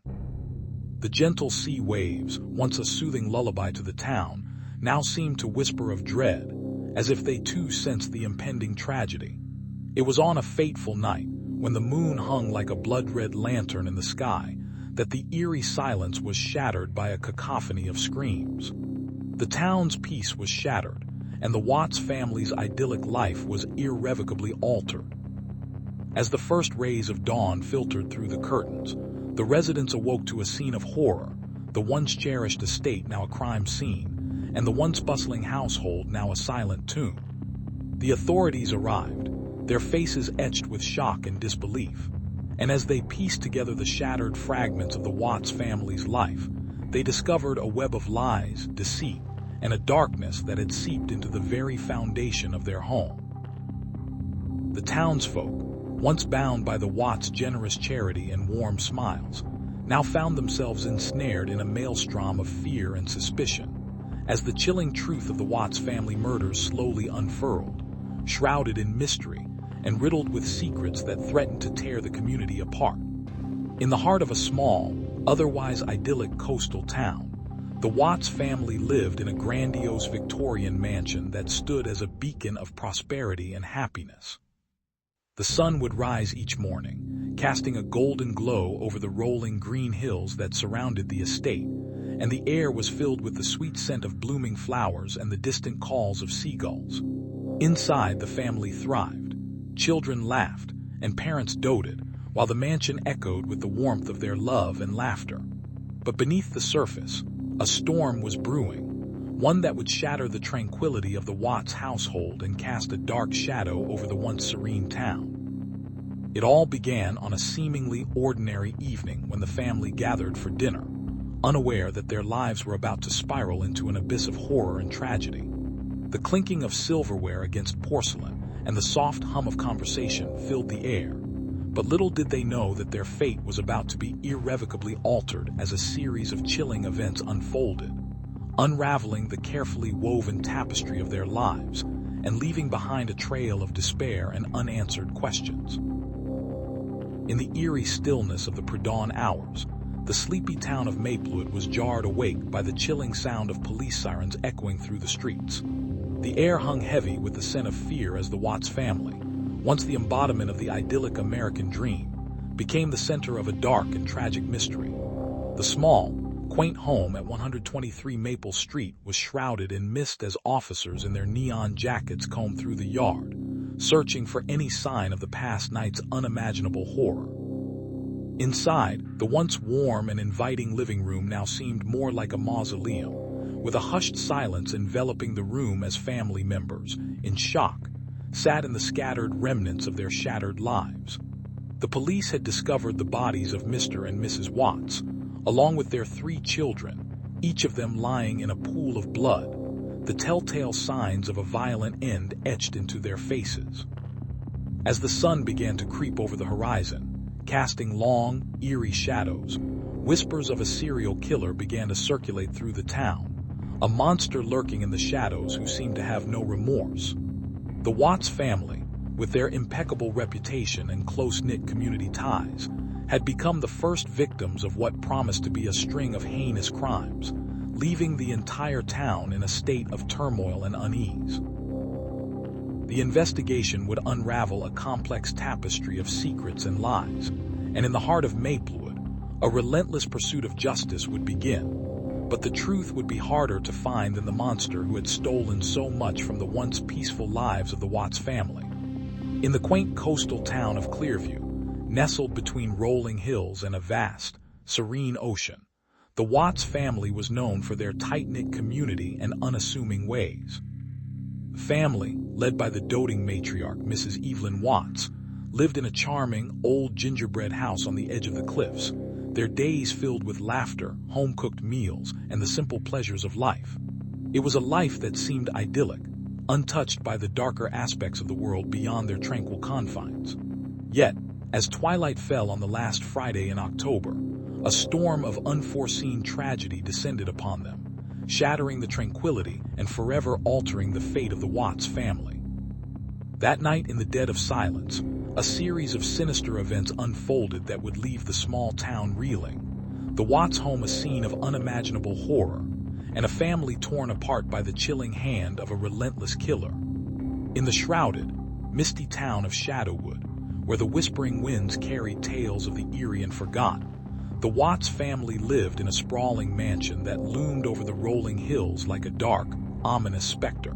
The gentle sea waves, once a soothing lullaby to the town, now seemed to whisper of dread, as if they too sensed the impending tragedy. It was on a fateful night, when the moon hung like a blood-red lantern in the sky, that the eerie silence was shattered by a cacophony of screams. The town's peace was shattered, and the Watts family's idyllic life was irrevocably altered. As the first rays of dawn filtered through the curtains, the residents awoke to a scene of horror, the once cherished estate now a crime scene, and the once bustling household now a silent tomb. The authorities arrived, their faces etched with shock and disbelief, and as they pieced together the shattered fragments of the Watts family's life, they discovered a web of lies, deceit, and a darkness that had seeped into the very foundation of their home. The townsfolk, once bound by the Watts' generous charity and warm smiles, now found themselves ensnared in a maelstrom of fear and suspicion, as the chilling truth of the Watts family murders slowly unfurled, shrouded in mystery and riddled with secrets that threatened to tear the community apart. In the heart of a small, otherwise idyllic coastal town, the Watts family lived in a grandiose Victorian mansion that stood as a beacon of prosperity and happiness. The sun would rise each morning, casting a golden glow over the rolling green hills that surrounded the estate, and the air was filled with the sweet scent of blooming flowers and the distant calls of seagulls. Inside, the family thrived. Children laughed, and parents doted, while the mansion echoed with the warmth of their love and laughter. But beneath the surface, a storm was brewing, one that would shatter the tranquility of the Watts household and cast a dark shadow over the once serene town. It all began on a seemingly ordinary evening when the family gathered for dinner, unaware that their lives were about to spiral into an abyss of horror and tragedy. The clinking of silverware against porcelain and the soft hum of conversation filled the air, but little did they know that their fate was about to be irrevocably altered as a series of chilling events unfolded, unraveling the carefully woven tapestry of their lives and leaving behind a trail of despair and unanswered questions. In the eerie stillness of the pre-dawn hours, the sleepy town of Maplewood was jarred awake by the chilling sound of police sirens echoing through the streets. The air hung heavy with the scent of fear as the Watts family, once the embodiment of the idyllic American dream, became the center of a dark and tragic mystery. The small, quaint home at 123 Maple Street was shrouded in mist as officers in their neon jackets combed through the yard, searching for any sign of the past night's unimaginable horror. Inside, the once warm and inviting living room now seemed more like a mausoleum, with a hushed silence enveloping the room as family members, in shock, sat in the scattered remnants of their shattered lives. The police had discovered the bodies of Mr. and Mrs. Watts, along with their 3 children, each of them lying in a pool of blood, the telltale signs of a violent end etched into their faces. As the sun began to creep over the horizon, casting long, eerie shadows, whispers of a serial killer began to circulate through the town, a monster lurking in the shadows who seemed to have no remorse. The Watts family, with their impeccable reputation and close-knit community ties, had become the first victims of what promised to be a string of heinous crimes, leaving the entire town in a state of turmoil and unease. The investigation would unravel a complex tapestry of secrets and lies, and in the heart of Maplewood, a relentless pursuit of justice would begin. But the truth would be harder to find than the monster who had stolen so much from the once peaceful lives of the Watts family. In the quaint coastal town of Clearview, nestled between rolling hills and a vast, serene ocean, the Watts family was known for their tight-knit community and unassuming ways. The family, led by the doting matriarch, Mrs. Evelyn Watts, lived in a charming, old gingerbread house on the edge of the cliffs, their days filled with laughter, home-cooked meals, and the simple pleasures of life. It was a life that seemed idyllic, untouched by the darker aspects of the world beyond their tranquil confines. Yet, as twilight fell on the last Friday in October, a storm of unforeseen tragedy descended upon them, shattering the tranquility and forever altering the fate of the Watts family. That night, in the dead of silence, a series of sinister events unfolded that would leave the small town reeling. The Watts home a scene of unimaginable horror, and a family torn apart by the chilling hand of a relentless killer. In the shrouded, misty town of Shadowwood, where the whispering winds carried tales of the eerie and forgotten, the Watts family lived in a sprawling mansion that loomed over the rolling hills like a dark, ominous specter.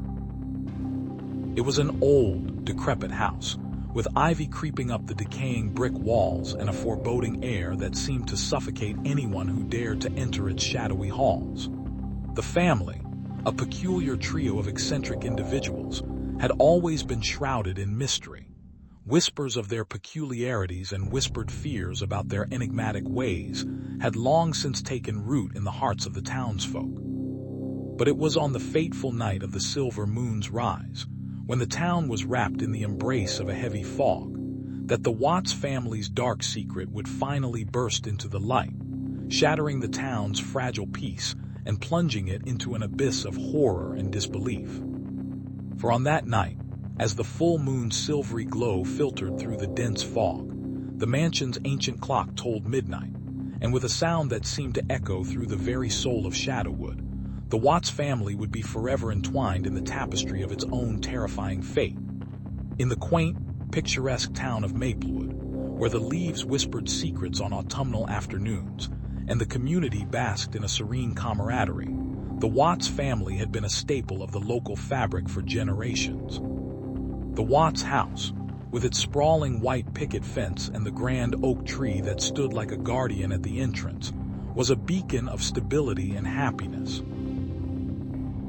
It was an old, decrepit house, with ivy creeping up the decaying brick walls and a foreboding air that seemed to suffocate anyone who dared to enter its shadowy halls. The family, a peculiar trio of eccentric individuals, had always been shrouded in mystery. Whispers of their peculiarities and whispered fears about their enigmatic ways had long since taken root in the hearts of the townsfolk. But it was on the fateful night of the silver moon's rise, when the town was wrapped in the embrace of a heavy fog, that the Watts family's dark secret would finally burst into the light, shattering the town's fragile peace and plunging it into an abyss of horror and disbelief. For on that night, as the full moon's silvery glow filtered through the dense fog, the mansion's ancient clock told midnight, and with a sound that seemed to echo through the very soul of Shadowwood, the Watts family would be forever entwined in the tapestry of its own terrifying fate. In the quaint, picturesque town of Maplewood, where the leaves whispered secrets on autumnal afternoons, and the community basked in a serene camaraderie, the Watts family had been a staple of the local fabric for generations. The Watts house, with its sprawling white picket fence and the grand oak tree that stood like a guardian at the entrance, was a beacon of stability and happiness.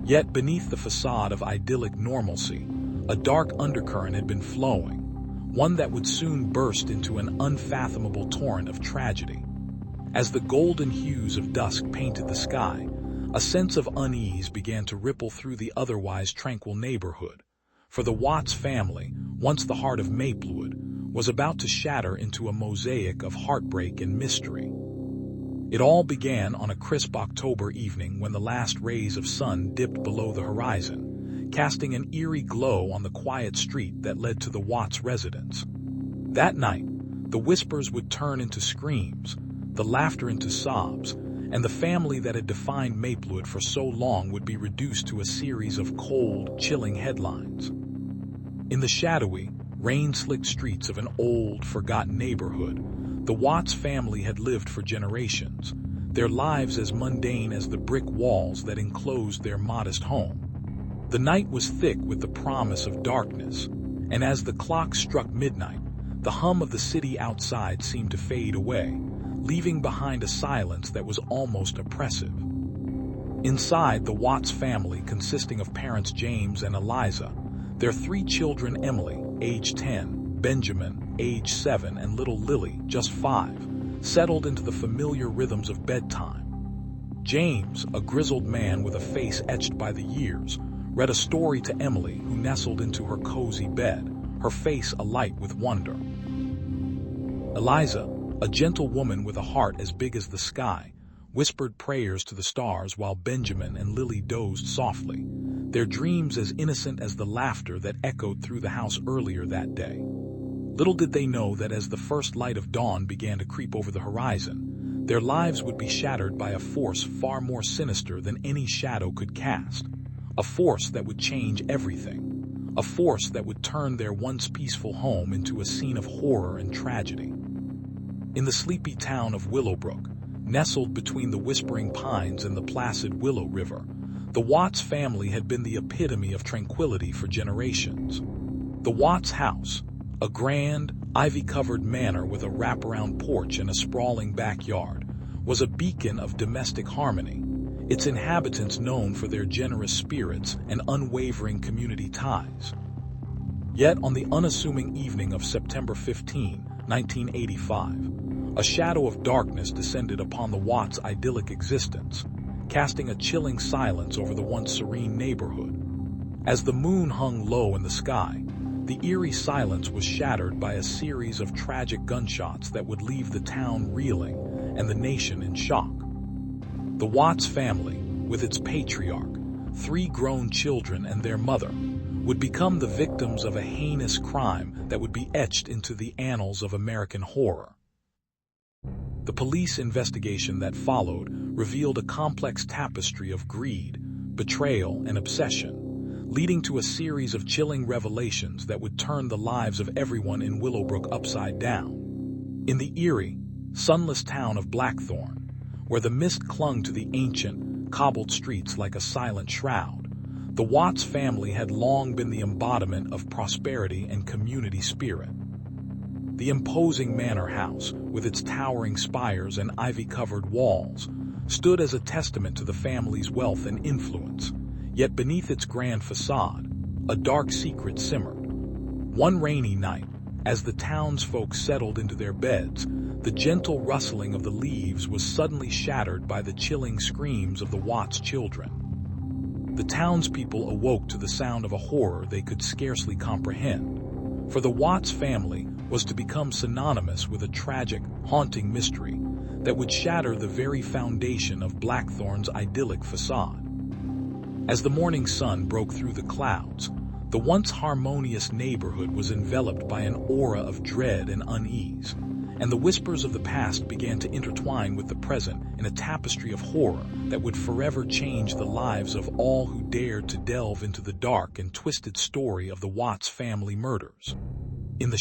Yet beneath the facade of idyllic normalcy, a dark undercurrent had been flowing, one that would soon burst into an unfathomable torrent of tragedy. As the golden hues of dusk painted the sky, a sense of unease began to ripple through the otherwise tranquil neighborhood, for the Watts family, once the heart of Maplewood, was about to shatter into a mosaic of heartbreak and mystery. It all began on a crisp October evening when the last rays of sun dipped below the horizon, casting an eerie glow on the quiet street that led to the Watts residence. That night, the whispers would turn into screams, the laughter into sobs, and the family that had defined Maplewood for so long would be reduced to a series of cold, chilling headlines. In the shadowy, rain-slicked streets of an old, forgotten neighborhood, the Watts family had lived for generations, their lives as mundane as the brick walls that enclosed their modest home. The night was thick with the promise of darkness, and as the clock struck midnight, the hum of the city outside seemed to fade away, leaving behind a silence that was almost oppressive. Inside, the Watts family, consisting of parents James and Eliza, their 3 children Emily, age 10, Benjamin, age 7, and little Lily, just 5, settled into the familiar rhythms of bedtime. James, a grizzled man with a face etched by the years, read a story to Emily, who nestled into her cozy bed, her face alight with wonder. Eliza, a gentle woman with a heart as big as the sky, whispered prayers to the stars while Benjamin and Lily dozed softly, their dreams as innocent as the laughter that echoed through the house earlier that day. Little did they know that as the first light of dawn began to creep over the horizon, their lives would be shattered by a force far more sinister than any shadow could cast, a force that would change everything, a force that would turn their once peaceful home into a scene of horror and tragedy. In the sleepy town of Willowbrook, nestled between the whispering pines and the placid Willow River, the Watts family had been the epitome of tranquility for generations. The Watts house, a grand, ivy-covered manor with a wraparound porch and a sprawling backyard, was a beacon of domestic harmony, its inhabitants known for their generous spirits and unwavering community ties. Yet on the unassuming evening of September 15, 1985, a shadow of darkness descended upon the Watts' idyllic existence, casting a chilling silence over the once serene neighborhood. As the moon hung low in the sky, the eerie silence was shattered by a series of tragic gunshots that would leave the town reeling and the nation in shock. The Watts family, with its patriarch, 3 grown children and their mother, would become the victims of a heinous crime that would be etched into the annals of American horror. The police investigation that followed revealed a complex tapestry of greed, betrayal, and obsession, leading to a series of chilling revelations that would turn the lives of everyone in Willowbrook upside down. In the eerie, sunless town of Blackthorn, where the mist clung to the ancient, cobbled streets like a silent shroud, the Watts family had long been the embodiment of prosperity and community spirit. The imposing manor house, with its towering spires and ivy-covered walls, stood as a testament to the family's wealth and influence, yet beneath its grand facade, a dark secret simmered. One rainy night, as the townsfolk settled into their beds, the gentle rustling of the leaves was suddenly shattered by the chilling screams of the Watts children. The townspeople awoke to the sound of a horror they could scarcely comprehend, for the Watts family was to become synonymous with a tragic, haunting mystery that would shatter the very foundation of Blackthorn's idyllic facade. As the morning sun broke through the clouds, the once harmonious neighborhood was enveloped by an aura of dread and unease, and the whispers of the past began to intertwine with the present in a tapestry of horror that would forever change the lives of all who dared to delve into the dark and twisted story of the Watts family murders. In the